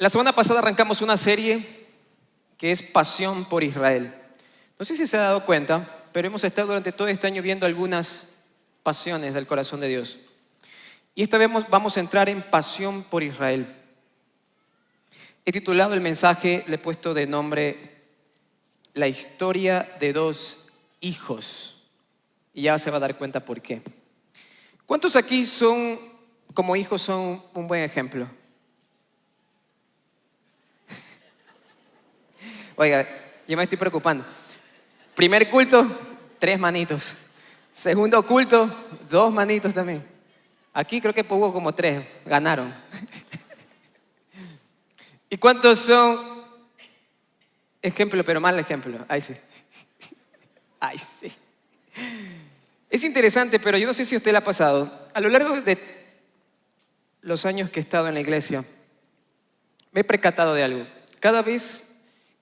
La semana pasada arrancamos una serie que es Pasión por Israel. No sé si se ha dado cuenta, pero hemos estado durante todo este año viendo algunas pasiones del corazón de Dios. Y esta vez vamos a entrar en Pasión por Israel. He titulado el mensaje, le he puesto de nombre La historia de dos hijos. Y ya se va a dar cuenta por qué. ¿Cuántos aquí como hijos, son un buen ejemplo? Oiga, yo me estoy preocupando. Primer culto, 3 manitos. Segundo culto, 2 manitos también. Aquí creo que hubo como 3, ganaron. ¿Y cuántos son ejemplo, pero mal ejemplo? Ahí sí. Ahí sí. Es interesante, pero yo no sé si a usted le ha pasado. A lo largo de los años que he estado en la iglesia, me he percatado de algo. Cada vez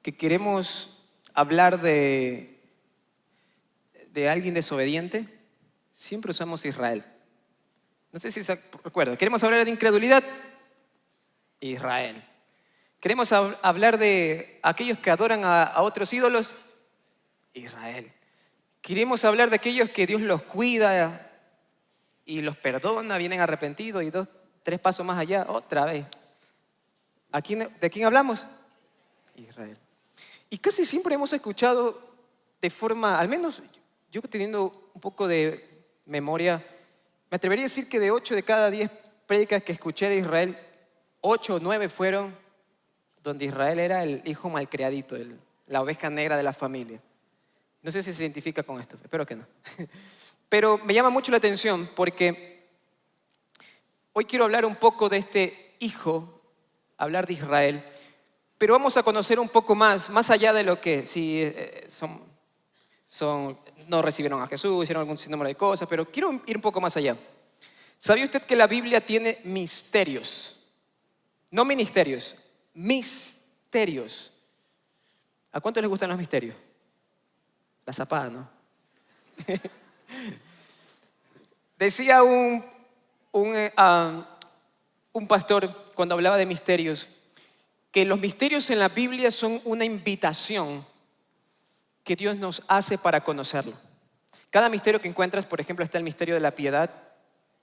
que queremos hablar de alguien desobediente, siempre usamos Israel. No sé si se recuerda. Queremos hablar de incredulidad, Israel. Queremos hablar de aquellos que adoran a otros ídolos, Israel. Queremos hablar de aquellos que Dios los cuida y los perdona, vienen arrepentidos y 2, 3 pasos más allá, otra vez. ¿De quién hablamos? Israel. Y casi siempre hemos escuchado de forma, al menos yo teniendo un poco de memoria, me atrevería a decir que de 8 de cada 10 prédicas que escuché de Israel, 8 o 9 fueron donde Israel era el hijo malcriadito, la oveja negra de la familia. No sé si se identifica con esto, espero que no. Pero me llama mucho la atención porque hoy quiero hablar un poco de este hijo, hablar de Israel, pero vamos a conocer un poco más allá de lo que si no recibieron a Jesús, hicieron algún sinnúmero de cosas, pero quiero ir un poco más allá. ¿Sabía usted que la Biblia tiene misterios? No ministerios, misterios. ¿A cuánto les gustan los misterios? La zapada, ¿no? Decía un pastor cuando hablaba de misterios que los misterios en la Biblia son una invitación que Dios nos hace para conocerlo. Cada misterio que encuentras, por ejemplo, está el misterio de la piedad,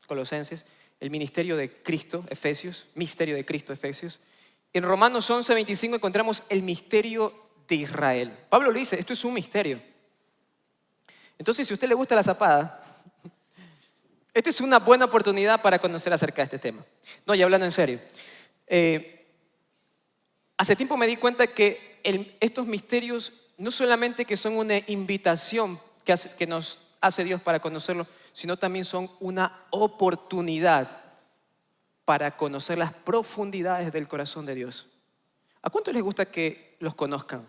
Colosenses, el ministerio de Cristo, Efesios, misterio de Cristo, Efesios. En Romanos 11:25 encontramos el misterio de Israel. Pablo lo dice, esto es un misterio. Entonces, si a usted le gusta la zapada, esta es una buena oportunidad para conocer acerca de este tema. No, ya hablando en serio. Hace tiempo me di cuenta que estos misterios no solamente que son una invitación que nos hace Dios para conocerlo, sino también son una oportunidad para conocer las profundidades del corazón de Dios. ¿A cuánto les gusta que los conozcan?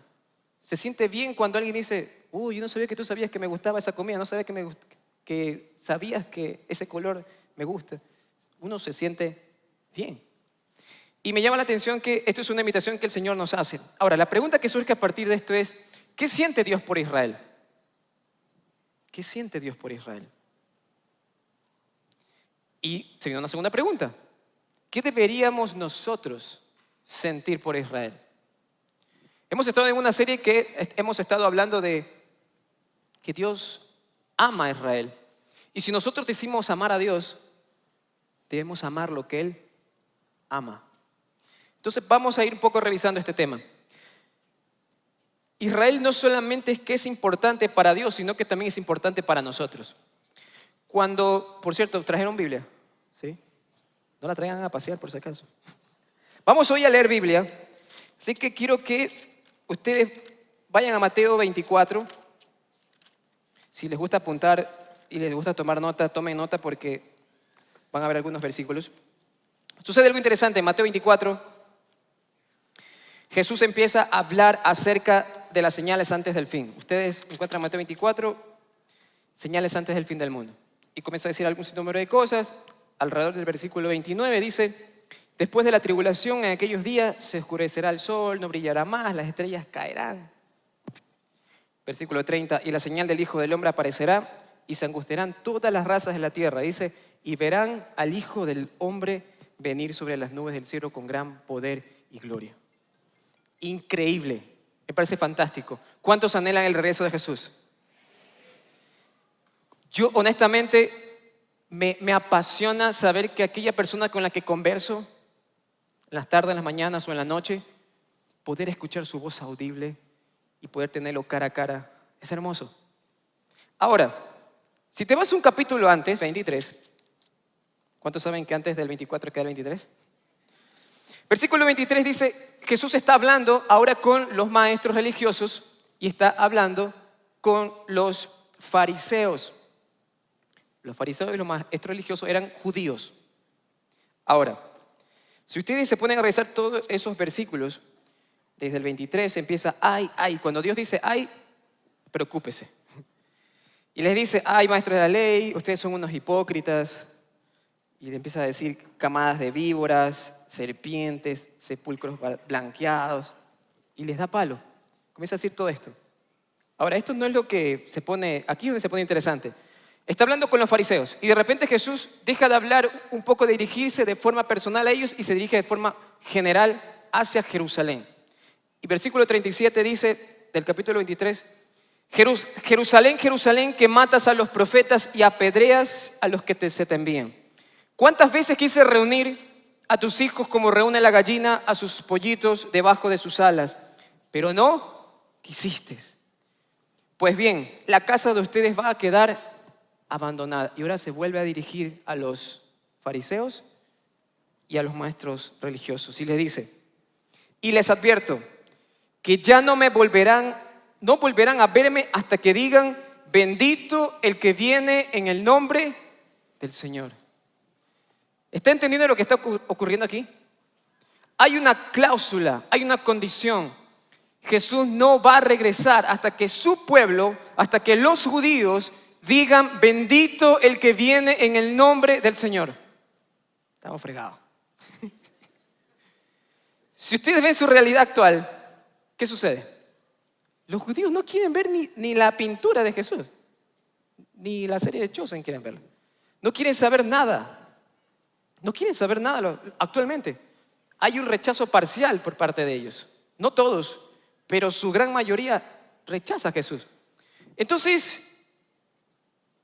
¿Se siente bien cuando alguien dice, yo no sabía que tú sabías que me gustaba esa comida, no sabía que sabías que ese color me gusta? Uno se siente bien. Y me llama la atención que esto es una invitación que el Señor nos hace. Ahora, la pregunta que surge a partir de esto es, ¿qué siente Dios por Israel? ¿Qué siente Dios por Israel? Y se viene una segunda pregunta. ¿Qué deberíamos nosotros sentir por Israel? Hemos estado en una serie que hemos estado hablando de que Dios ama a Israel. Y si nosotros decimos amar a Dios, debemos amar lo que Él ama. Entonces vamos a ir un poco revisando este tema. Israel no solamente es que es importante para Dios, sino que también es importante para nosotros. Por cierto, ¿trajeron Biblia? ¿Sí? No la traigan a pasear por si acaso. Vamos hoy a leer Biblia, así que quiero que ustedes vayan a Mateo 24. Si les gusta apuntar y les gusta tomar nota, tomen nota porque van a ver algunos versículos. Sucede algo interesante en Mateo 24. Jesús empieza a hablar acerca de las señales antes del fin. Ustedes encuentran Mateo 24, señales antes del fin del mundo. Y comienza a decir algún sinnúmero de cosas. Alrededor del versículo 29 dice, después de la tribulación en aquellos días se oscurecerá el sol, no brillará más, las estrellas caerán. Versículo 30, y la señal del Hijo del Hombre aparecerá y se angustiarán todas las razas de la tierra. Dice, y verán al Hijo del Hombre venir sobre las nubes del cielo con gran poder y gloria. Increíble. Me parece fantástico. ¿Cuántos anhelan el regreso de Jesús? Yo honestamente me apasiona saber que aquella persona con la que converso, en las tardes, en las mañanas o en la noche, poder escuchar su voz audible y poder tenerlo cara a cara, es hermoso. Ahora, si te vas un capítulo antes, 23, ¿cuántos saben que antes del 24 queda el 23? Versículo 23 dice, Jesús está hablando ahora con los maestros religiosos y está hablando con los fariseos. Los fariseos y los maestros religiosos eran judíos. Ahora, si ustedes se ponen a revisar todos esos versículos, desde el 23 empieza, ay, ay. Cuando Dios dice, ay, preocúpese. Y les dice, ay, maestros de la ley, ustedes son unos hipócritas. Y le empieza a decir camadas de víboras, serpientes, sepulcros blanqueados. Y les da palo. Comienza a decir todo esto. Ahora, esto no es lo que se pone, aquí es donde se pone interesante. Está hablando con los fariseos y de repente Jesús deja de hablar un poco, de dirigirse de forma personal a ellos y se dirige de forma general hacia Jerusalén. Y versículo 37 dice, del capítulo 23, Jerusalén, Jerusalén, que matas a los profetas y apedreas a los que se te envían. ¿Cuántas veces quise reunir a tus hijos como reúne la gallina a sus pollitos debajo de sus alas? Pero no quisiste. Pues bien, la casa de ustedes va a quedar abandonada. Y ahora se vuelve a dirigir a los fariseos y a los maestros religiosos. Y les dice, y les advierto que ya no volverán a verme hasta que digan, bendito el que viene en el nombre del Señor. ¿Está entendiendo lo que está ocurriendo aquí? Hay una cláusula, hay una condición. Jesús no va a regresar hasta que su pueblo, hasta que los judíos digan, bendito el que viene en el nombre del Señor. Estamos fregados. Si ustedes ven su realidad actual, ¿qué sucede? Los judíos no quieren ver ni la pintura de Jesús, ni la serie de Chosen quieren verla. No quieren saber nada. No quieren saber nada actualmente. Hay un rechazo parcial por parte de ellos. No todos, pero su gran mayoría rechaza a Jesús. Entonces,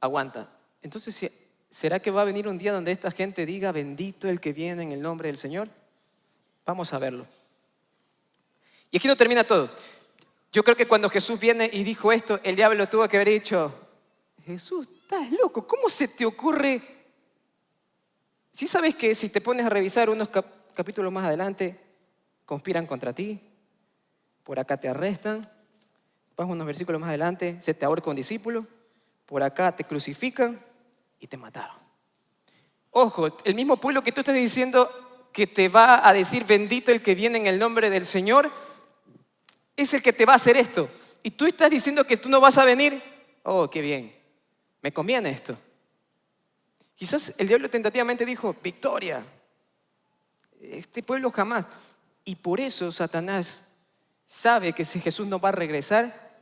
aguanta. Entonces, ¿será que va a venir un día donde esta gente diga, bendito el que viene en el nombre del Señor? Vamos a verlo. Y aquí no termina todo. Yo creo que cuando Jesús viene y dijo esto, el diablo tuvo que haber dicho, Jesús, estás loco, ¿cómo se te ocurre? ¿Sí sabes que si te pones a revisar unos capítulos más adelante, conspiran contra ti? Por acá te arrestan, vas unos versículos más adelante, se te ahorca un discípulo, por acá te crucifican y te mataron. Ojo, el mismo pueblo que tú estás diciendo que te va a decir bendito el que viene en el nombre del Señor, es el que te va a hacer esto. Y tú estás diciendo que tú no vas a venir. Oh, qué bien, me conviene esto. Quizás el diablo tentativamente dijo, victoria, este pueblo jamás. Y por eso Satanás sabe que si Jesús no va a regresar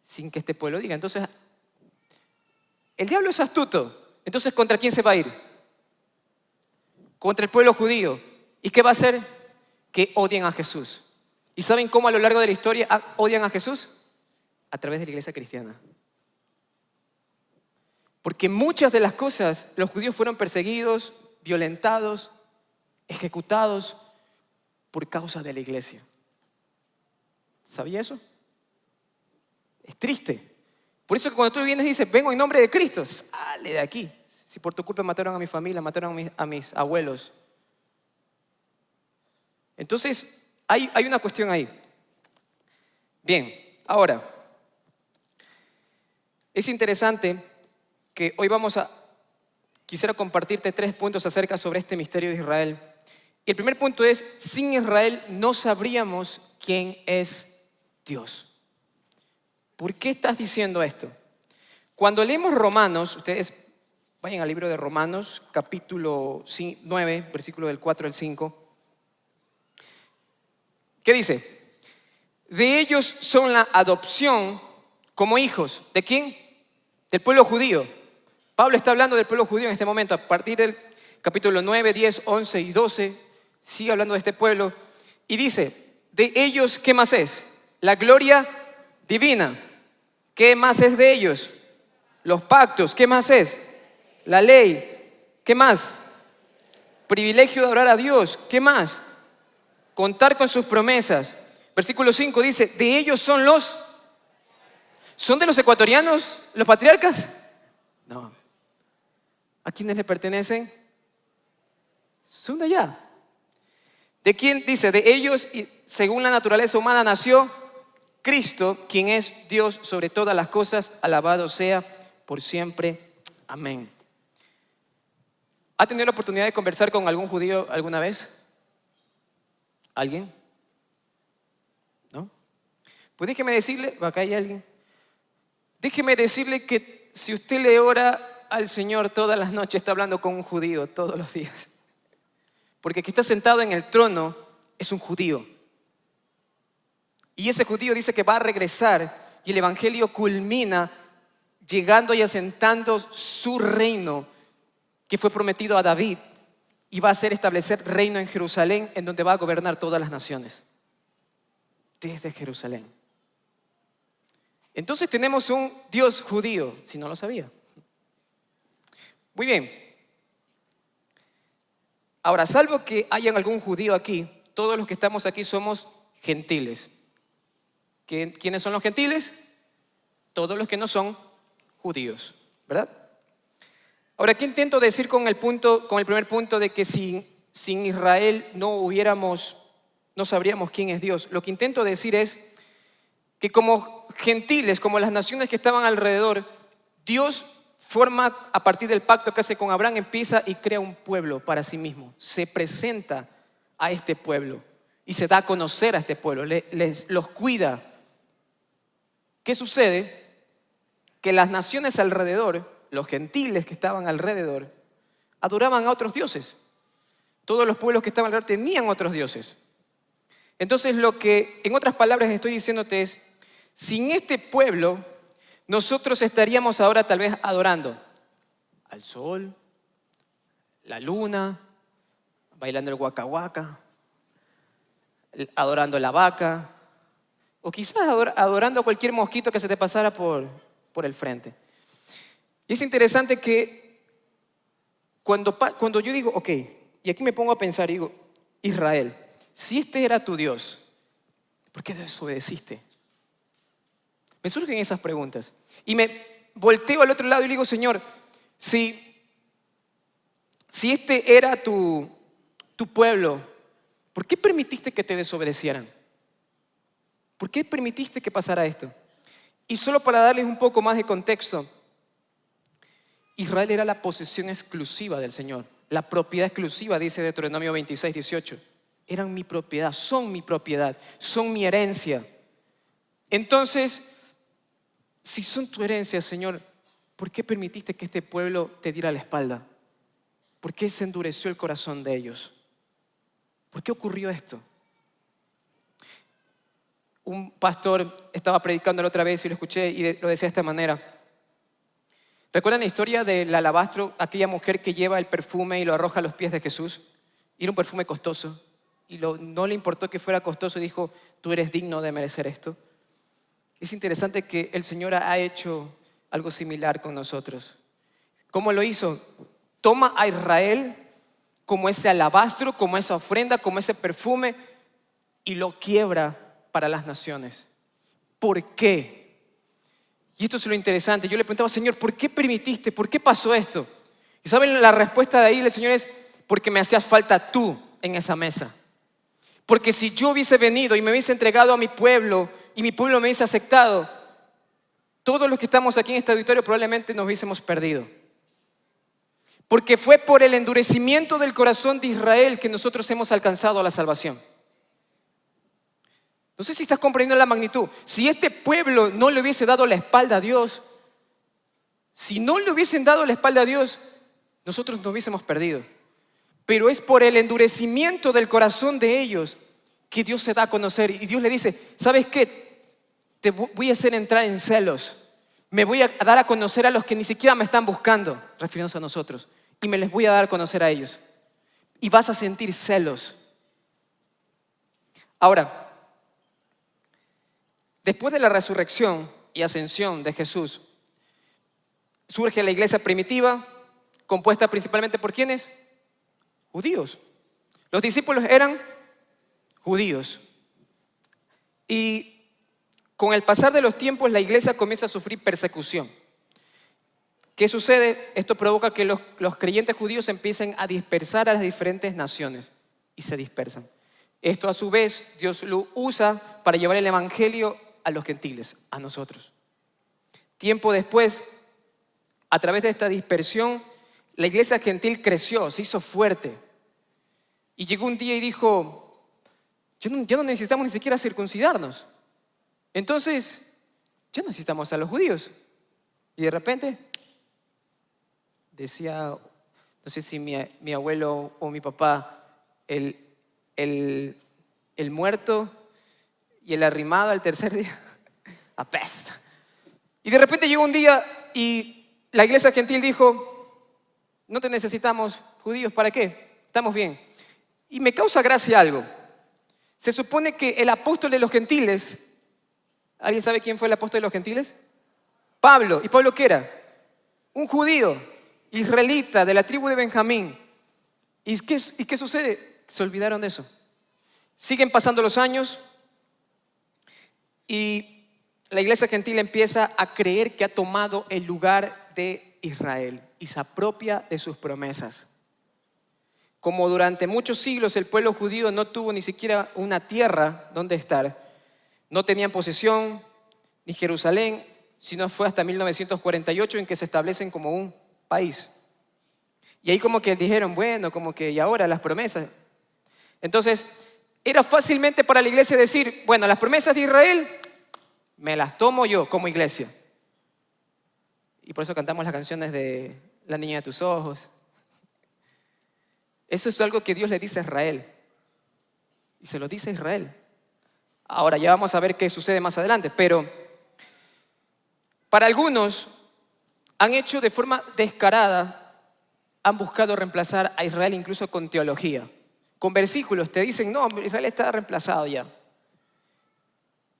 sin que este pueblo diga. Entonces, el diablo es astuto. Entonces, ¿contra quién se va a ir? Contra el pueblo judío. ¿Y qué va a hacer? Que odien a Jesús. ¿Y saben cómo a lo largo de la historia odian a Jesús? A través de la iglesia cristiana. Porque muchas de las cosas, los judíos fueron perseguidos, violentados, ejecutados por causa de la iglesia. ¿Sabía eso? Es triste. Por eso que cuando tú vienes y dices, vengo en nombre de Cristo, sale de aquí. Si por tu culpa mataron a mi familia, mataron a mis abuelos. Entonces, hay una cuestión ahí. Bien, ahora, es interesante que hoy quisiera compartirte 3 puntos acerca sobre este misterio de Israel. Y el primer punto es, sin Israel no sabríamos quién es Dios. ¿Por qué estás diciendo esto? Cuando leemos Romanos, ustedes vayan al libro de Romanos, capítulo 9, versículo del 4 al 5. ¿Qué dice? De ellos son la adopción como hijos. ¿De quién? Del pueblo judío. Pablo está hablando del pueblo judío en este momento. A partir del capítulo 9, 10, 11 y 12, sigue hablando de este pueblo. Y dice, de ellos, ¿qué más es? La gloria divina. ¿Qué más es de ellos? Los pactos. ¿Qué más es? La ley. ¿Qué más? Privilegio de adorar a Dios. ¿Qué más? Contar con sus promesas. Versículo 5 dice, de ellos son los... ¿Son de los ecuatorianos los patriarcas? No. ¿A quiénes le pertenecen? Son de allá. ¿De quién dice? De ellos, y según la naturaleza humana, nació Cristo, quien es Dios sobre todas las cosas, alabado sea por siempre. Amén. ¿Ha tenido la oportunidad de conversar con algún judío alguna vez? ¿Alguien? ¿No? Pues déjeme decirle, acá hay alguien. Déjeme decirle que si usted le ora al Señor todas las noches, está hablando con un judío todos los días. Porque el que está sentado en el trono es un judío. Y ese judío dice que va a regresar y el evangelio culmina llegando y asentando su reino que fue prometido a David y va a hacer establecer reino en Jerusalén en donde va a gobernar todas las naciones. Desde Jerusalén. Entonces tenemos un Dios judío, si no lo sabía. Muy bien. Ahora, salvo que haya algún judío aquí, todos los que estamos aquí somos gentiles. ¿Quiénes son los gentiles? Todos los que no son judíos, ¿verdad? Ahora, ¿qué intento decir con el primer punto de que sin Israel no sabríamos quién es Dios? Lo que intento decir es que como gentiles, como las naciones que estaban alrededor, Dios forma a partir del pacto que hace con Abraham, empieza y crea un pueblo para sí mismo. Se presenta a este pueblo y se da a conocer a este pueblo, los cuida. ¿Qué sucede? Que las naciones alrededor, los gentiles que estaban alrededor, adoraban a otros dioses. Todos los pueblos que estaban alrededor tenían otros dioses. Entonces lo que en otras palabras estoy diciéndote es, sin este pueblo, nosotros estaríamos ahora tal vez adorando al sol, la luna, bailando el waka waka, adorando la vaca, o quizás adorando a cualquier mosquito que se te pasara por el frente. Y es interesante que cuando yo digo, ok, y aquí me pongo a pensar y digo, Israel, si este era tu Dios, ¿por qué desobedeciste? Me surgen esas preguntas. Y me volteo al otro lado y le digo, Señor, si este era tu pueblo, ¿por qué permitiste que te desobedecieran? ¿Por qué permitiste que pasara esto? Y solo para darles un poco más de contexto, Israel era la posesión exclusiva del Señor. La propiedad exclusiva, dice Deuteronomio 26, 18. Eran mi propiedad, son mi herencia. Entonces, si son tu herencia, Señor, ¿por qué permitiste que este pueblo te diera la espalda? ¿Por qué se endureció el corazón de ellos? ¿Por qué ocurrió esto? Un pastor estaba predicando la otra vez y lo escuché y lo decía de esta manera. ¿Recuerdan la historia del alabastro, aquella mujer que lleva el perfume y lo arroja a los pies de Jesús? Y era un perfume costoso. Y no le importó que fuera costoso y dijo, tú eres digno de merecer esto. Es interesante que el Señor ha hecho algo similar con nosotros. ¿Cómo lo hizo? Toma a Israel como ese alabastro, como esa ofrenda, como ese perfume y lo quiebra para las naciones. ¿Por qué? Y esto es lo interesante. Yo le preguntaba, Señor, ¿por qué permitiste? ¿Por qué pasó esto? Y ¿saben la respuesta de ahí? El Señor es, porque me hacías falta tú en esa mesa. Porque si yo hubiese venido y me hubiese entregado a mi pueblo y mi pueblo me hubiese aceptado, todos los que estamos aquí en este auditorio probablemente nos hubiésemos perdido. Porque fue por el endurecimiento del corazón de Israel que nosotros hemos alcanzado la salvación. No sé si estás comprendiendo la magnitud. Si este pueblo no le hubiese dado la espalda a Dios, si no le hubiesen dado la espalda a Dios, nosotros nos hubiésemos perdido. Pero es por el endurecimiento del corazón de ellos que Dios se da a conocer. Y Dios le dice, ¿sabes qué? Te voy a hacer entrar en celos. Me voy a dar a conocer a los que ni siquiera me están buscando, refiriéndose a nosotros. Y me les voy a dar a conocer a ellos. Y vas a sentir celos. Ahora, después de la resurrección y ascensión de Jesús, surge la iglesia primitiva, compuesta principalmente por ¿quiénes? Judíos. Los discípulos eran judíos. Y con el pasar de los tiempos, la iglesia comienza a sufrir persecución. ¿Qué sucede? Esto provoca que los creyentes judíos empiecen a dispersar a las diferentes naciones y se dispersan. Esto a su vez Dios lo usa para llevar el evangelio a los gentiles, a nosotros. Tiempo después, a través de esta dispersión, la iglesia gentil creció, se hizo fuerte. Y llegó un día y dijo, ya no necesitamos ni siquiera circuncidarnos. Entonces, ya no necesitamos a los judíos. Y de repente, decía, no sé si mi abuelo o mi papá, el muerto y el arrimado al tercer día, apesta. Y de repente llegó un día y la iglesia gentil dijo, no te necesitamos judíos, ¿para qué? Estamos bien. Y me causa gracia algo. Se supone que el apóstol de los gentiles, ¿alguien sabe quién fue el apóstol de los gentiles? Pablo. ¿Y Pablo qué era? Un judío, israelita, de la tribu de Benjamín. ¿Y qué sucede? Se olvidaron de eso. Siguen pasando los años y la iglesia gentil empieza a creer que ha tomado el lugar de Israel y se apropia de sus promesas. Como durante muchos siglos el pueblo judío no tuvo ni siquiera una tierra donde estar, no tenían posesión ni Jerusalén, sino fue hasta 1948 en que se establecen como un país. Y ahí como que dijeron, bueno, como que y ahora las promesas. Entonces, era fácilmente para la iglesia decir, bueno, las promesas de Israel me las tomo yo como iglesia. Y por eso cantamos las canciones de La niña de tus ojos. Eso es algo que Dios le dice a Israel. Y se lo dice a Israel. Ahora ya vamos a ver qué sucede más adelante. Pero para algunos han hecho de forma descarada, han buscado reemplazar a Israel incluso con teología. Con versículos te dicen, no, Israel está reemplazado ya.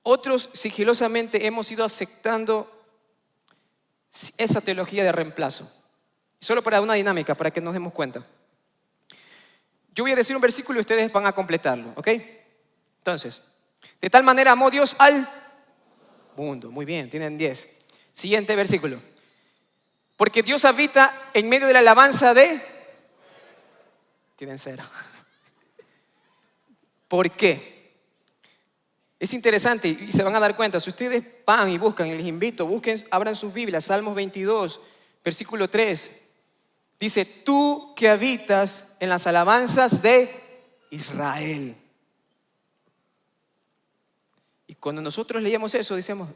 Otros sigilosamente hemos ido aceptando esa teología de reemplazo. Solo para una dinámica, para que nos demos cuenta. Yo voy a decir un versículo y ustedes van a completarlo, ¿ok? Entonces, de tal manera amó Dios al mundo. Muy bien, tienen 10. Siguiente versículo. Porque Dios habita en medio de la alabanza de... Tienen 0. ¿Por qué? Es interesante y se van a dar cuenta. Si ustedes van y buscan, y les invito, busquen, abran sus Biblias, Salmos 22, versículo 3. Dice, tú que habitas en las alabanzas de Israel. Y cuando nosotros leíamos eso, decíamos,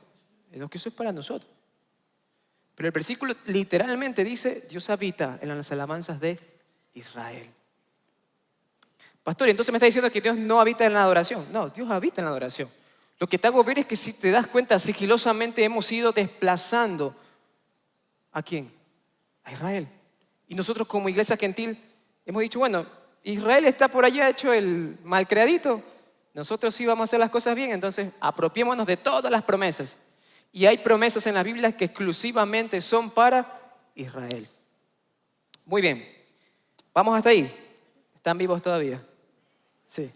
no, que eso es para nosotros. Pero el versículo literalmente dice, Dios habita en las alabanzas de Israel. Pastor, entonces me está diciendo que Dios no habita en la adoración. No, Dios habita en la adoración. Lo que te hago ver es que si te das cuenta, sigilosamente hemos ido desplazando. ¿A quién? A Israel. Y nosotros como iglesia gentil hemos dicho, bueno, Israel está por allá hecho el malcriadito. Nosotros sí vamos a hacer las cosas bien, entonces apropiémonos de todas las promesas. Y hay promesas en la Biblia que exclusivamente son para Israel. Muy bien. ¿Vamos hasta ahí? ¿Están vivos todavía? Sí.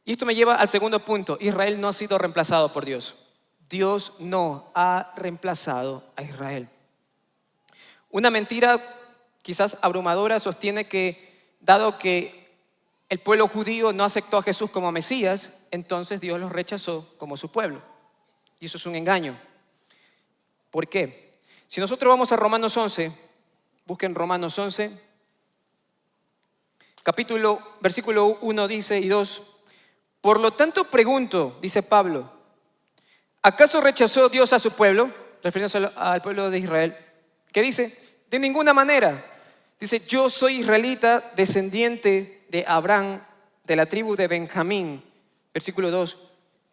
Y esto me lleva al segundo punto. Israel no ha sido reemplazado por Dios. Dios no ha reemplazado a Israel. Una mentira quizás abrumadora sostiene que, dado que el pueblo judío no aceptó a Jesús como Mesías, entonces Dios los rechazó como su pueblo. Y eso es un engaño. ¿Por qué? Si nosotros vamos a Romanos 11, busquen Romanos 11, versículo 1 dice y 2, por lo tanto pregunto, dice Pablo, ¿acaso rechazó Dios a su pueblo? Refiriéndose al pueblo de Israel. ¿Qué dice? De ninguna manera. Dice, yo soy israelita, descendiente de Abraham, de la tribu de Benjamín. Versículo 2.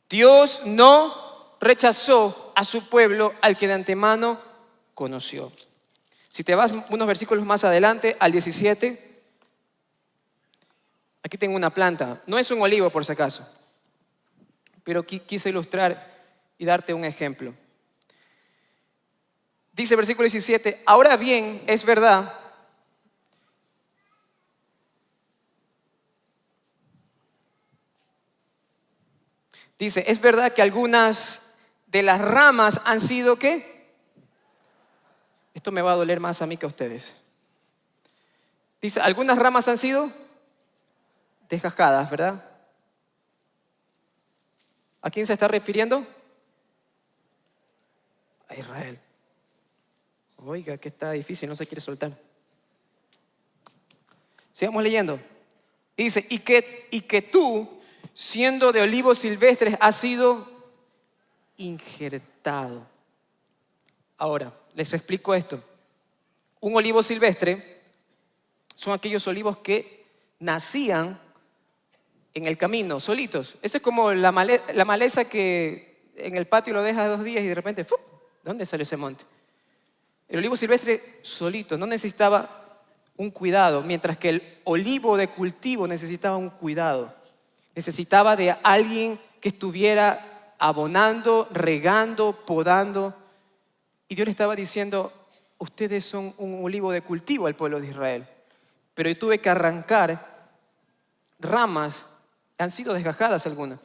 Dios no rechazó a su pueblo al que de antemano conoció. Si te vas unos versículos más adelante, al 17, Aquí tengo una planta. No es un olivo, por si acaso. Pero quise ilustrar y darte un ejemplo. Dice versículo 17, ahora bien, es verdad. Dice, es verdad que algunas de las ramas han sido, ¿qué? Esto me va a doler más a mí que a ustedes. Dice, algunas ramas han sido descascadas, ¿verdad? ¿A quién se está refiriendo? A Israel. Oiga, que está difícil, no se quiere soltar. Sigamos leyendo. Dice, y que tú, siendo de olivos silvestres, has sido injertado. Ahora, les explico esto. Un olivo silvestre son aquellos olivos que nacían en el camino, solitos. Esa es como la maleza que en el patio lo dejas 2 días y de repente, ¡fup! ¿Dónde salió ese monte? El olivo silvestre solito, no necesitaba un cuidado, mientras que el olivo de cultivo necesitaba un cuidado. Necesitaba de alguien que estuviera abonando, regando, podando. Y Dios le estaba diciendo, ustedes son un olivo de cultivo al pueblo de Israel. Pero yo tuve que arrancar ramas, han sido desgajadas algunas.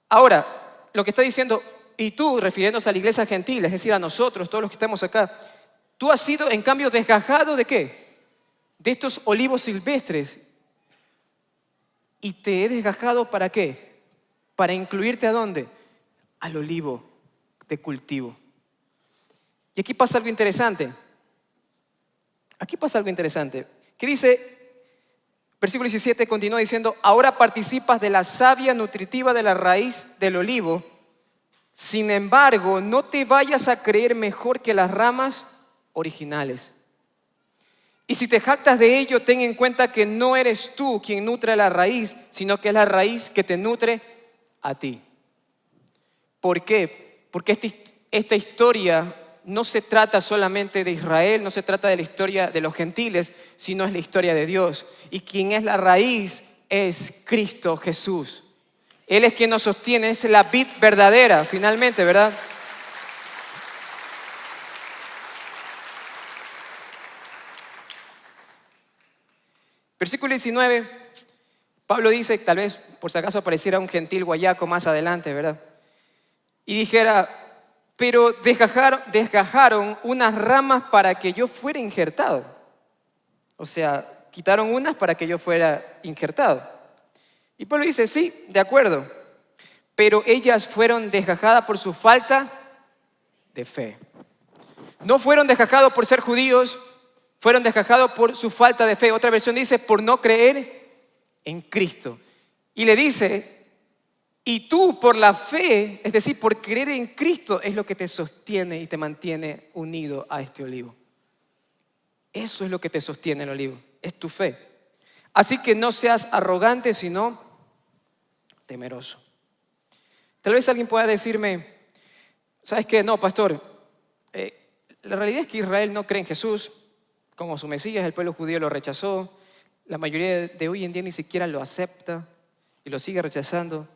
Ahora, lo que está diciendo, y tú, refiriéndose a la iglesia gentil, es decir, a nosotros, todos los que estamos acá, tú has sido, en cambio, desgajado ¿de qué? De estos olivos silvestres. ¿Y te he desgajado para qué? Para incluirte ¿a dónde? Al olivo de cultivo. Y aquí pasa algo interesante. ¿Qué dice? Versículo 17 continúa diciendo, ahora participas de la savia nutritiva de la raíz del olivo. Sin embargo, no te vayas a creer mejor que las ramas originales. Y si te jactas de ello, ten en cuenta que no eres tú quien nutre la raíz, sino que es la raíz que te nutre a ti. ¿Por qué? Porque esta historia no se trata solamente de Israel, no se trata de la historia de los gentiles, sino es la historia de Dios. Y quien es la raíz es Cristo Jesús. Él es quien nos sostiene, es la vid verdadera, finalmente, ¿verdad? Versículo 19, Pablo dice, tal vez por si acaso apareciera un gentil guayaco más adelante, ¿verdad? Y dijera, pero desgajaron unas ramas para que yo fuera injertado. O sea, quitaron unas para que yo fuera injertado. Y Pablo dice, sí, de acuerdo, pero ellas fueron desgajadas por su falta de fe. No fueron desgajados por ser judíos, fueron desgajados por su falta de fe. Otra versión dice, por no creer en Cristo. Y le dice, y tú por la fe, es decir, por creer en Cristo, es lo que te sostiene y te mantiene unido a este olivo. Eso es lo que te sostiene el olivo, es tu fe. Así que no seas arrogante, sino temeroso. Tal vez alguien pueda decirme, ¿sabes qué? No, pastor, la realidad es que Israel no cree en Jesús como su Mesías, el pueblo judío lo rechazó, la mayoría de hoy en día ni siquiera lo acepta y lo sigue rechazando.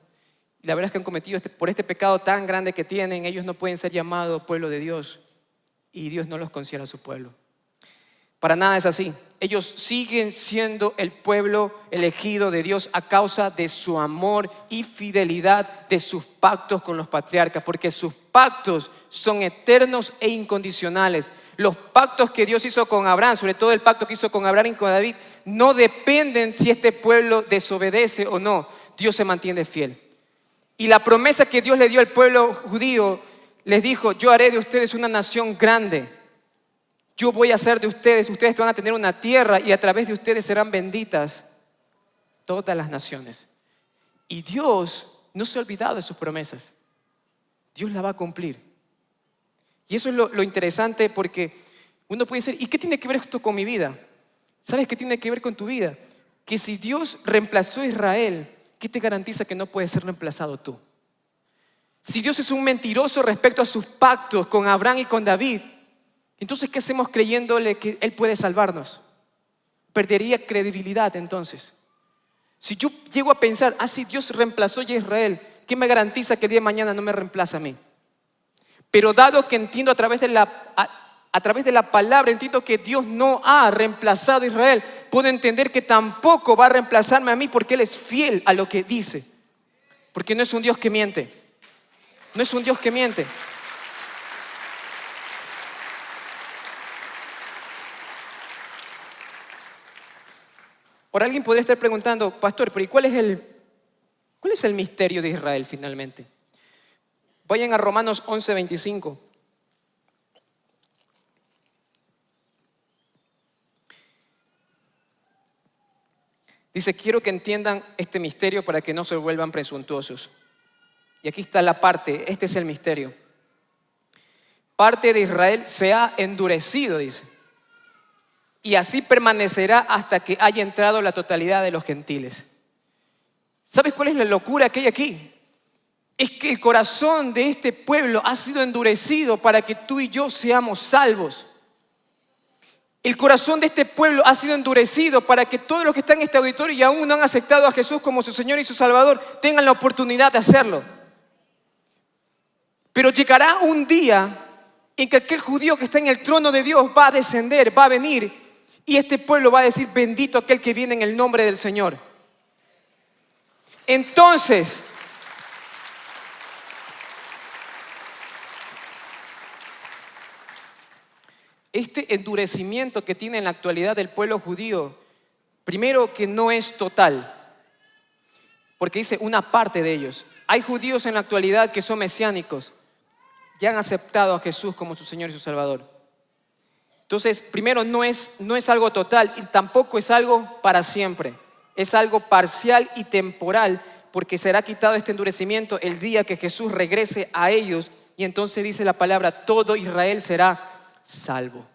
Y la verdad es que han cometido por este pecado tan grande que tienen, ellos no pueden ser llamados pueblo de Dios y Dios no los considera su pueblo. Para nada es así. Ellos siguen siendo el pueblo elegido de Dios a causa de su amor y fidelidad, de sus pactos con los patriarcas, porque sus pactos son eternos e incondicionales. Los pactos que Dios hizo con Abraham, sobre todo el pacto que hizo con Abraham y con David, no dependen si este pueblo desobedece o no. Dios se mantiene fiel. Y la promesa que Dios le dio al pueblo judío, les dijo, yo haré de ustedes una nación grande. Yo voy a hacer de ustedes van a tener una tierra y a través de ustedes serán benditas todas las naciones. Y Dios no se ha olvidado de sus promesas. Dios la va a cumplir. Y eso es lo interesante porque uno puede decir, ¿y qué tiene que ver esto con mi vida? ¿Sabes qué tiene que ver con tu vida? Que si Dios reemplazó a Israel, ¿qué te garantiza que no puedes ser reemplazado tú? Si Dios es un mentiroso respecto a sus pactos con Abraham y con David, entonces, ¿qué hacemos creyéndole que Él puede salvarnos? Perdería credibilidad entonces. Si yo llego a pensar, si Dios reemplazó ya a Israel, ¿qué me garantiza que el día de mañana no me reemplaza a mí? Pero dado que entiendo a través de la palabra, entiendo que Dios no ha reemplazado a Israel, puedo entender que tampoco va a reemplazarme a mí porque Él es fiel a lo que dice. Porque no es un Dios que miente. No es un Dios que miente. Ahora alguien podría estar preguntando, pastor, pero ¿y cuál es el misterio de Israel finalmente? Vayan a Romanos 11:25. Dice, quiero que entiendan este misterio para que no se vuelvan presuntuosos. Y aquí está la parte, este es el misterio. Parte de Israel se ha endurecido, dice. Y así permanecerá hasta que haya entrado la totalidad de los gentiles. ¿Sabes cuál es la locura que hay aquí? Es que el corazón de este pueblo ha sido endurecido para que tú y yo seamos salvos. El corazón de este pueblo ha sido endurecido para que todos los que están en este auditorio y aún no han aceptado a Jesús como su Señor y su Salvador tengan la oportunidad de hacerlo. Pero llegará un día en que aquel judío que está en el trono de Dios va a descender, va a venir, y este pueblo va a decir, bendito aquel que viene en el nombre del Señor. Entonces, este endurecimiento que tiene en la actualidad el pueblo judío, primero que no es total, porque dice una parte de ellos. Hay judíos en la actualidad que son mesiánicos, ya han aceptado a Jesús como su Señor y su Salvador. Entonces, primero no es algo total y tampoco es algo para siempre. Es algo parcial y temporal, porque será quitado este endurecimiento el día que Jesús regrese a ellos, y entonces dice la palabra, todo Israel será salvo.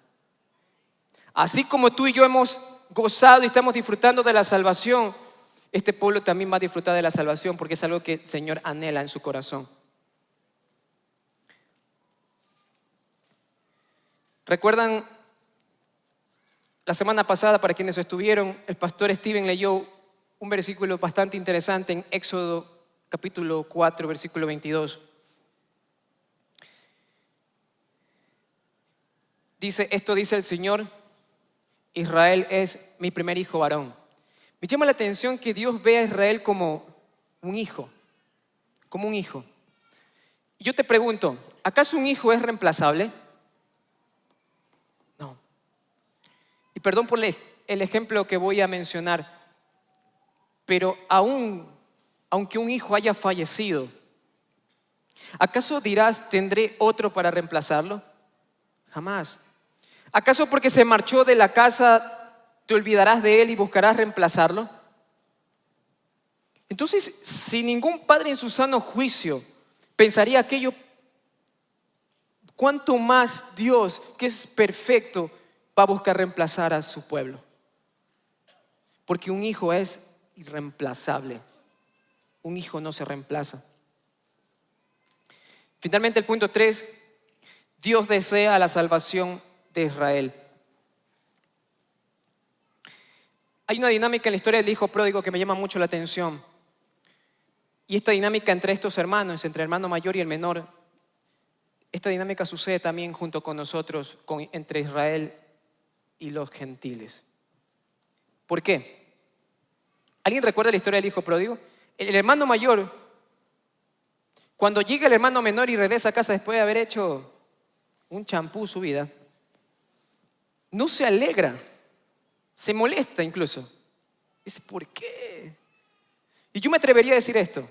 Así como tú y yo hemos gozado y estamos disfrutando de la salvación, este pueblo también va a disfrutar de la salvación, porque es algo que el Señor anhela en su corazón. ¿Recuerdan la semana pasada, para quienes estuvieron, el pastor Steven leyó un versículo bastante interesante en Éxodo capítulo 4, versículo 22? Dice, esto dice el Señor, Israel es mi primer hijo varón. Me llama la atención que Dios ve a Israel como un hijo, como un hijo. Y yo te pregunto, ¿acaso un hijo es reemplazable? No. Y perdón por el ejemplo que voy a mencionar, pero aunque un hijo haya fallecido, ¿acaso dirás, tendré otro para reemplazarlo? Jamás. ¿Acaso porque se marchó de la casa te olvidarás de él y buscarás reemplazarlo? Entonces, si ningún padre en su sano juicio pensaría aquello, ¿cuánto más Dios, que es perfecto, va a buscar reemplazar a su pueblo? Porque un hijo es irreemplazable. Un hijo no se reemplaza. Finalmente, el punto 3, Dios desea la salvación de Israel. Hay una dinámica en la historia del hijo pródigo que me llama mucho la atención. Y esta dinámica entre estos hermanos, entre el hermano mayor y el menor, esta dinámica sucede también junto con nosotros, entre Israel y los gentiles. ¿Por qué? ¿Alguien recuerda la historia del hijo pródigo? El hermano mayor, cuando llega el hermano menor y regresa a casa después de haber hecho un champú su vida, no se alegra, se molesta incluso. Dice, ¿por qué? Y yo me atrevería a decir esto.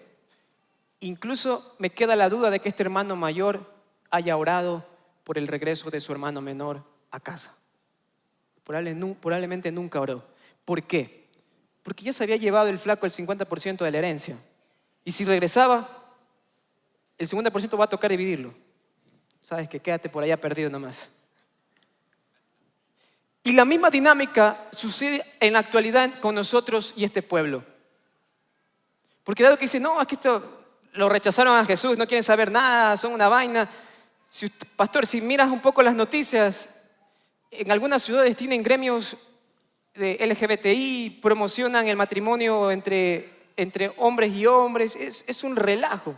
Incluso me queda la duda de que este hermano mayor haya orado por el regreso de su hermano menor a casa. Probablemente nunca oró. ¿Por qué? Porque ya se había llevado el flaco el 50% de la herencia. Y si regresaba, el 50% va a tocar dividirlo. Sabes que quédate por allá perdido nomás. Y la misma dinámica sucede en la actualidad con nosotros y este pueblo. Porque dado que dice, no, aquí esto lo rechazaron a Jesús, no quieren saber nada, son una vaina. Pastor, si miras un poco las noticias, en algunas ciudades tienen gremios de LGBTI promocionan el matrimonio entre hombres y hombres. Es un relajo.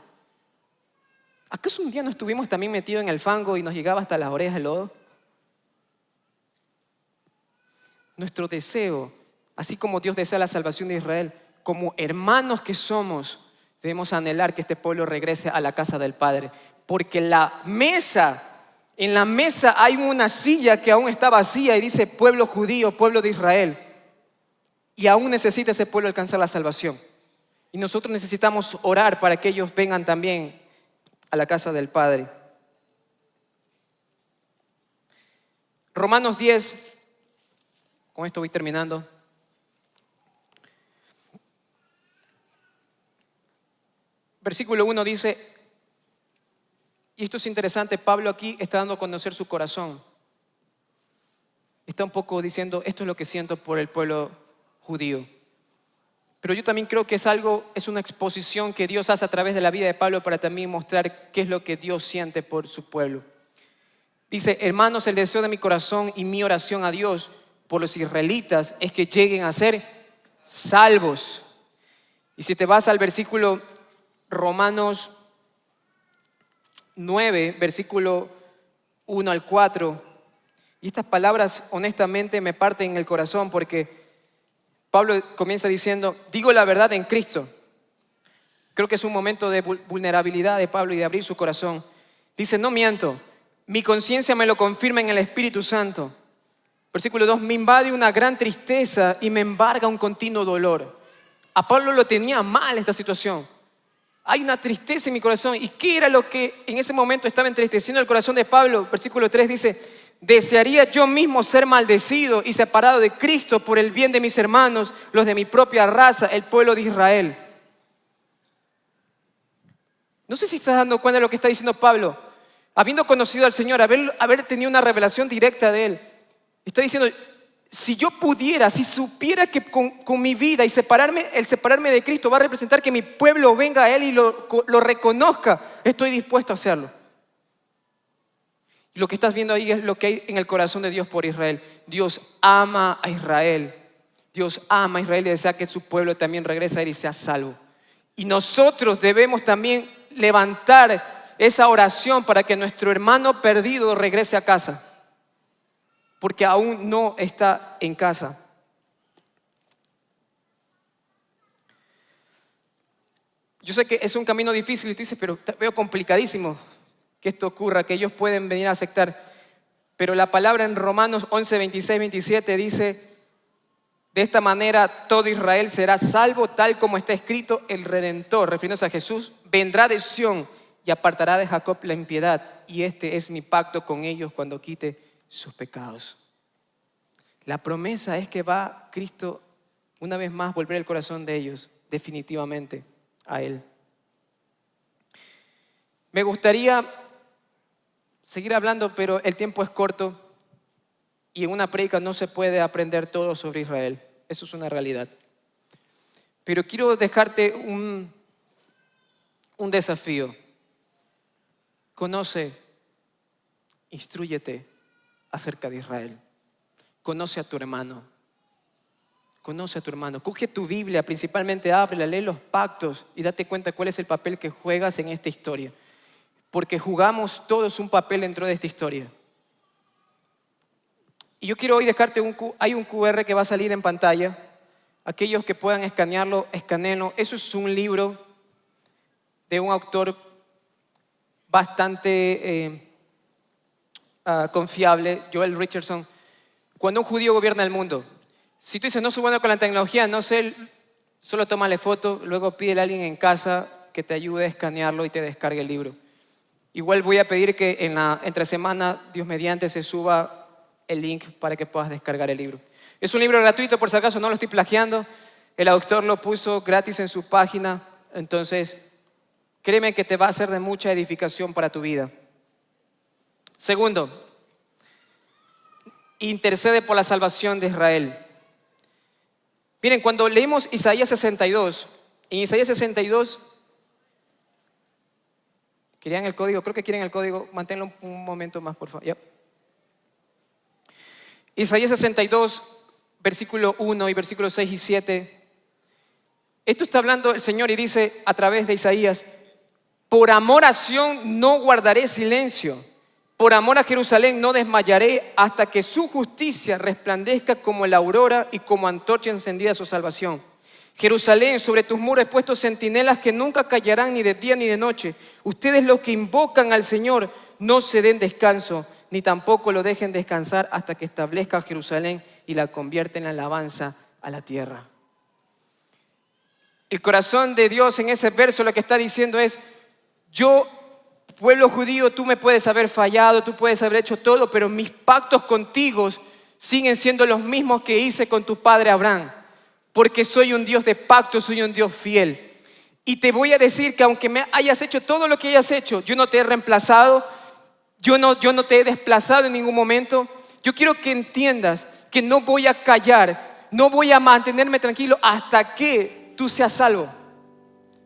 ¿Acaso un día no estuvimos también metidos en el fango y nos llegaba hasta las orejas el lodo? Nuestro deseo, así como Dios desea la salvación de Israel, como hermanos que somos, debemos anhelar que este pueblo regrese a la casa del Padre. Porque en la mesa hay una silla que aún está vacía y dice pueblo judío, pueblo de Israel. Y aún necesita ese pueblo alcanzar la salvación. Y nosotros necesitamos orar para que ellos vengan también a la casa del Padre. Romanos 10, con esto voy terminando. Versículo 1 dice, y esto es interesante, Pablo aquí está dando a conocer su corazón. Está un poco diciendo, esto es lo que siento por el pueblo judío. Pero yo también creo que es una exposición que Dios hace a través de la vida de Pablo para también mostrar qué es lo que Dios siente por su pueblo. Dice, hermanos, el deseo de mi corazón y mi oración a Dios por los israelitas es que lleguen a ser salvos. Y si te vas al versículo Romanos 9, versículo 1 al 4, y estas palabras honestamente me parten el corazón porque Pablo comienza diciendo, digo la verdad en Cristo. Creo que es un momento de vulnerabilidad de Pablo y de abrir su corazón. Dice, no miento, mi conciencia me lo confirma en el Espíritu Santo. Versículo 2, me invade una gran tristeza y me embarga un continuo dolor. A Pablo lo tenía mal esta situación. Hay una tristeza en mi corazón. ¿Y qué era lo que en ese momento estaba entristeciendo el corazón de Pablo? Versículo 3 dice, desearía yo mismo ser maldecido y separado de Cristo por el bien de mis hermanos, los de mi propia raza, el pueblo de Israel. No sé si estás dando cuenta de lo que está diciendo Pablo. Habiendo conocido al Señor, haber tenido una revelación directa de Él, está diciendo, si yo pudiera, si supiera que con mi vida y el separarme de Cristo va a representar que mi pueblo venga a Él y lo reconozca, estoy dispuesto a hacerlo. Y lo que estás viendo ahí es lo que hay en el corazón de Dios por Israel. Dios ama a Israel. Dios ama a Israel y desea que su pueblo también regrese a Él y sea salvo. Y nosotros debemos también levantar esa oración para que nuestro hermano perdido regrese a casa. Porque aún no está en casa. Yo sé que es un camino difícil y tú dices, pero veo complicadísimo que esto ocurra, que ellos pueden venir a aceptar. Pero la palabra en Romanos 11, 26, 27 dice, de esta manera todo Israel será salvo, tal como está escrito, el Redentor, refiriéndose a Jesús, vendrá de Sión y apartará de Jacob la impiedad. Y este es mi pacto con ellos cuando quite sus pecados. La promesa es que va Cristo una vez más volver el corazón de ellos definitivamente a Él. Me gustaría seguir hablando, pero el tiempo es corto y en una prédica no se puede aprender todo sobre Israel. Eso es una realidad. Pero quiero dejarte un desafío. Conoce, instrúyete acerca de Israel. Conoce a tu hermano. Conoce a tu hermano. Coge tu Biblia, principalmente ábrela, lee los pactos y date cuenta cuál es el papel que juegas en esta historia. Porque jugamos todos un papel dentro de esta historia. Y yo quiero hoy dejarte hay un QR que va a salir en pantalla. Aquellos que puedan escanearlo, escaneenlo. Eso es un libro de un autor bastante confiable, Joel Richardson. Cuando un judío gobierna el mundo. Si tú dices, no soy bueno con la tecnología, no sé, solo tómale foto, luego pídele a alguien en casa que te ayude a escanearlo y te descargue el libro. Igual voy a pedir que entre semana, Dios mediante, se suba el link para que puedas descargar el libro. Es un libro gratuito, por si acaso, no lo estoy plagiando. El autor lo puso gratis en su página, entonces créeme que te va a ser de mucha edificación para tu vida. Segundo, intercede por la salvación de Israel. Miren, cuando leímos Isaías 62, en Isaías 62, ¿querían el código? Creo que quieren el código. Manténlo un momento más, por favor. Yep. Isaías 62, versículo 1 y versículos 6 y 7. Esto está hablando el Señor y dice a través de Isaías: por amor a Sión no guardaré silencio, por amor a Jerusalén no desmayaré hasta que su justicia resplandezca como la aurora y como antorcha encendida su salvación. Jerusalén, sobre tus muros he puesto centinelas que nunca callarán ni de día ni de noche. Ustedes los que invocan al Señor no se den descanso, ni tampoco lo dejen descansar hasta que establezca Jerusalén y la convierta en alabanza a la tierra. El corazón de Dios en ese verso lo que está diciendo es: yo, pueblo judío, tú me puedes haber fallado, tú puedes haber hecho todo, pero mis pactos contigo siguen siendo los mismos que hice con tu padre Abraham, porque soy un Dios de pacto, soy un Dios fiel. Y te voy a decir que aunque me hayas hecho todo lo que hayas hecho, yo no te he reemplazado, yo no te he desplazado en ningún momento. Yo quiero que entiendas que no voy a callar, no voy a mantenerme tranquilo hasta que tú seas salvo.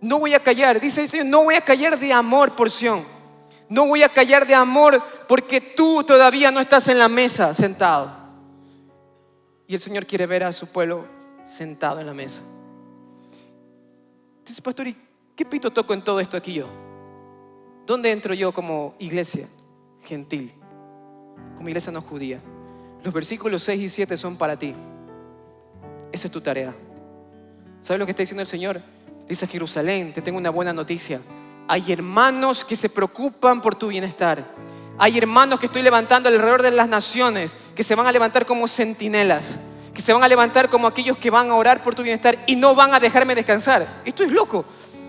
No voy a callar, dice el Señor, no voy a callar de amor por Sión. No voy a callar de amor porque tú todavía no estás en la mesa sentado. Y el Señor quiere ver a su pueblo sentado en la mesa. Entonces, pastor, ¿y qué pito toco en todo esto aquí yo? ¿Dónde entro yo como iglesia gentil? Como iglesia no judía. Los versículos 6 y 7 son para ti. Esa es tu tarea. ¿Sabes lo que está diciendo el Señor? Dice: Jerusalén, te tengo una buena noticia. Hay hermanos que se preocupan por tu bienestar. Hay hermanos que estoy levantando alrededor de las naciones, que se van a levantar como centinelas, que se van a levantar como aquellos que van a orar por tu bienestar y no van a dejarme descansar. Esto es loco.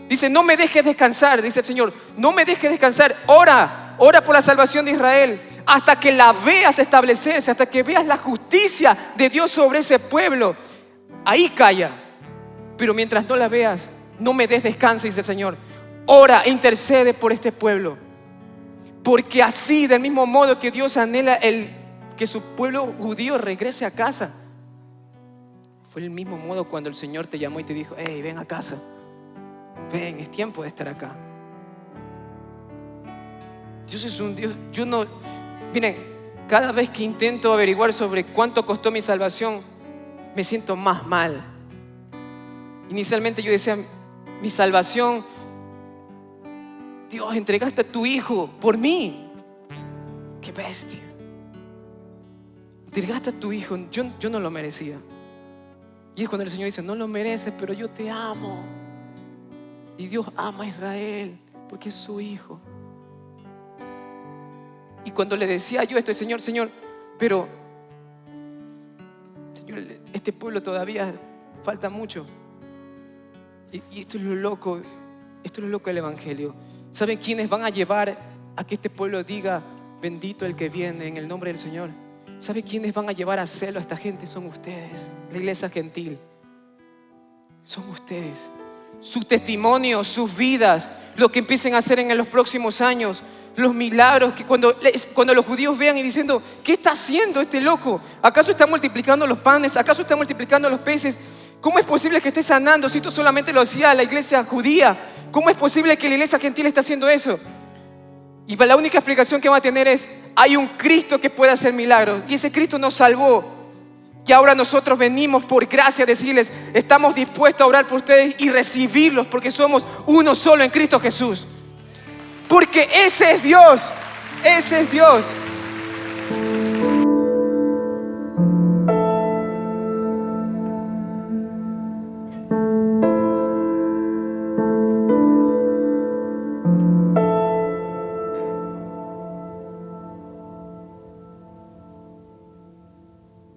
Dice: no me dejes descansar, dice el Señor. No me dejes descansar. Ora por la salvación de Israel, hasta que la veas establecerse, hasta que veas la justicia de Dios sobre ese pueblo. Ahí calla. Pero mientras no la veas, no me des descanso, dice el Señor. Ora e intercede por este pueblo. Porque así, del mismo modo que Dios anhela que su pueblo judío regrese a casa, fue el mismo modo cuando el Señor te llamó y te dijo: hey, ven a casa. Ven, es tiempo de estar acá. Dios es un Dios. Miren, cada vez que intento averiguar sobre cuánto costó mi salvación, me siento más mal. Inicialmente yo decía: mi salvación, Dios, entregaste a tu hijo por mí. Qué bestia. Entregaste a tu hijo, yo no lo merecía. Y es cuando el Señor dice: no lo mereces, pero yo te amo. Y Dios ama a Israel porque es su hijo. Y cuando le decía yo esto, Señor, pero Señor, este pueblo todavía falta mucho. Y esto es lo loco del Evangelio. ¿Saben quiénes van a llevar a que este pueblo diga: bendito el que viene en el nombre del Señor? ¿Saben quiénes van a llevar a celo a esta gente? Son ustedes, la iglesia gentil. Son ustedes. Su testimonio, sus vidas, lo que empiecen a hacer en los próximos años, los milagros que cuando los judíos vean y diciendo: ¿qué está haciendo este loco? ¿Acaso está multiplicando los panes? ¿Acaso está multiplicando los peces? ¿Cómo es posible que esté sanando si esto solamente lo hacía la iglesia judía? ¿Cómo es posible que la iglesia gentil esté haciendo eso? Y la única explicación que va a tener es: hay un Cristo que puede hacer milagros. Y ese Cristo nos salvó. Y ahora nosotros venimos por gracia a decirles: estamos dispuestos a orar por ustedes y recibirlos, porque somos uno solo en Cristo Jesús. Porque ese es Dios. Ese es Dios.